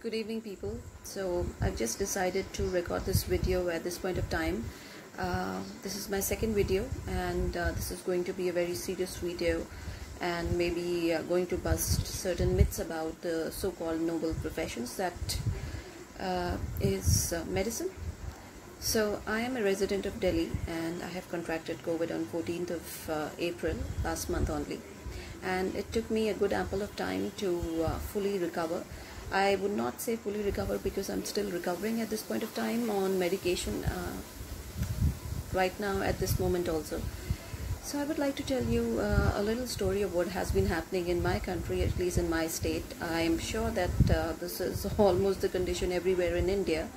Good evening, people. So I've just decided to record this video at this point of time. This is my second video, and this is going to be a very serious video, and maybe going to bust certain myths about the so-called noble professions that is medicine. So I am a resident of Delhi, and I have contracted COVID on 14th of April last month only, and it took me a good ample of time to fully recover. I would not say fully recover because I'm still recovering at this point of time on medication right now at this moment also. So I would like to tell you a little story of what has been happening in my country, at least in my state. I am sure that this is almost the condition everywhere in India.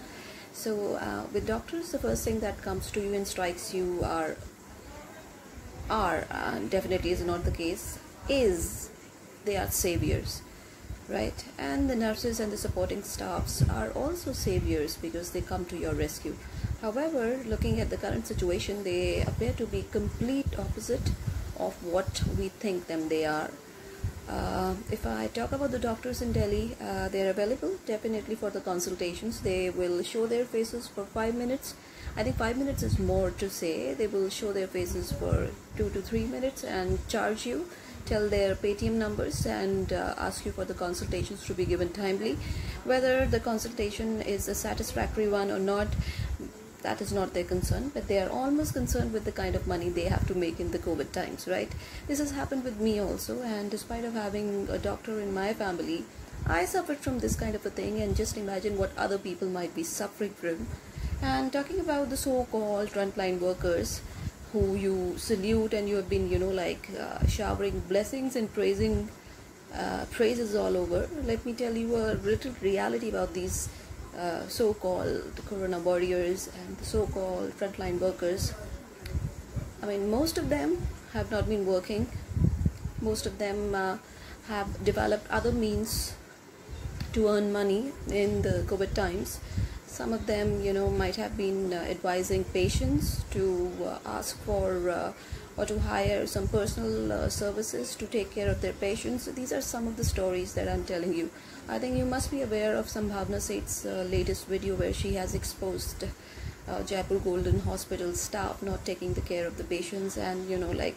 So with doctors, the first thing that comes to you and strikes you definitely is not the case, is they are saviors. Right, and the nurses and the supporting staffs are also saviors because they come to your rescue. However, looking at the current situation, they appear to be complete opposite of what we think them they are. If I talk about the doctors in Delhi, they're available definitely for the consultations. They will show their faces for 5 minutes. I think 5 minutes is more to say. They will show their faces for 2 to 3 minutes and charge you, tell their Paytm numbers, and ask you for the consultations to be given timely. Whether the consultation is a satisfactory one or not, that is not their concern, but they are almost concerned with the kind of money they have to make in the COVID times, right? This has happened with me also, and despite of having a doctor in my family, I suffered from this kind of a thing, and just imagine what other people might be suffering from. And talking about the so-called frontline workers who you salute, and you have been, showering blessings and praises all over, let me tell you a little reality about these so-called corona warriors and the so-called frontline workers. I mean, most of them have not been working. Most of them have developed other means to earn money in the COVID times. Some of them, might have been advising patients to ask for or to hire some personal services to take care of their patients. So these are some of the stories that I'm telling you. I think you must be aware of Sambhavna Seth's latest video where she has exposed Jaipur Golden Hospital staff not taking the care of the patients and,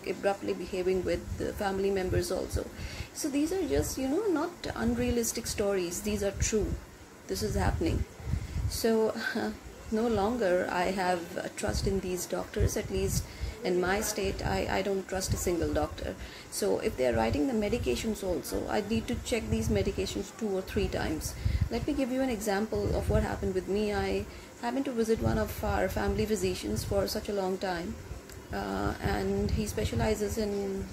abruptly behaving with the family members also. So these are just, not unrealistic stories. These are true. This is happening. So no longer I have trust in these doctors. At least in my state, I don't trust a single doctor. So if they are writing the medications also, I need to check these medications 2 or 3 times. Let me give you an example of what happened with me. I happened to visit one of our family physicians for such a long time, and he specializes in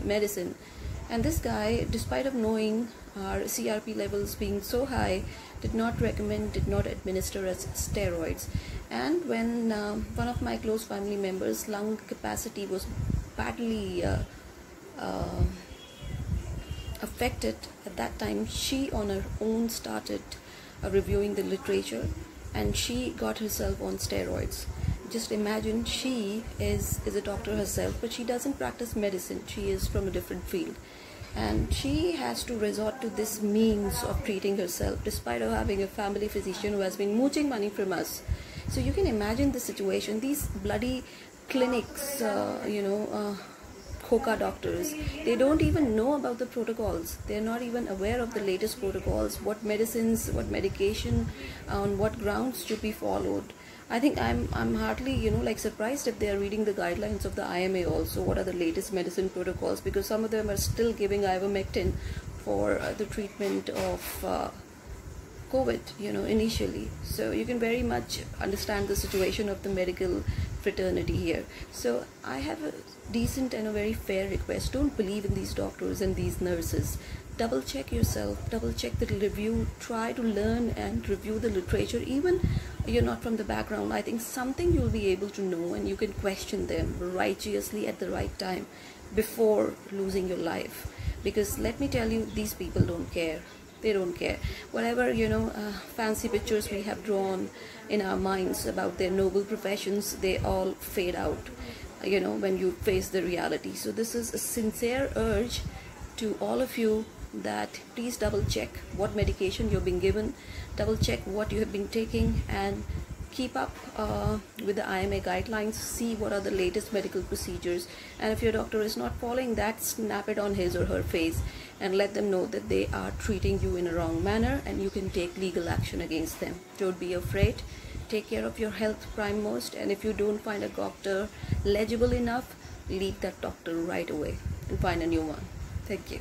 medicine. And this guy, despite of knowing our CRP levels being so high, did not recommend, did not administer as steroids. And when one of my close family members' lung capacity was badly affected at that time, she on her own started reviewing the literature, and she got herself on steroids. Just imagine, she is a doctor herself, but she doesn't practice medicine. She is from a different field, and she has to resort to this means of treating herself despite of having a family physician who has been mooching money from us. So you can imagine the situation. These bloody clinics, Khoka doctors, they don't even know about the protocols. They're not even aware of the latest protocols, what medicines, what medication, on what grounds should be followed. I think I'm hardly surprised if they are reading the guidelines of the IMA also. What are the latest medicine protocols? Because some of them are still giving ivermectin for the treatment of COVID, initially. So you can very much understand the situation of the medical fraternity here. So I have a decent and a very fair request. Don't believe in these doctors and these nurses. Double check yourself, double check the review, try to learn and review the literature. Even you're not from the background, I think something you'll be able to know, and you can question them righteously at the right time before losing your life. Because let me tell you, these people don't care. They don't care. Whatever, fancy pictures we have drawn in our minds about their noble professions, they all fade out, when you face the reality. So this is a sincere urge to all of you that please double check what medication you've been given, double check what you have been taking, and keep up with the IMA guidelines, see what are the latest medical procedures, and if your doctor is not following that, snap it on his or her face and let them know that they are treating you in a wrong manner, and you can take legal action against them. Don't be afraid. Take care of your health prime most, and if you don't find a doctor legible enough, leave that doctor right away and find a new one. Thank you.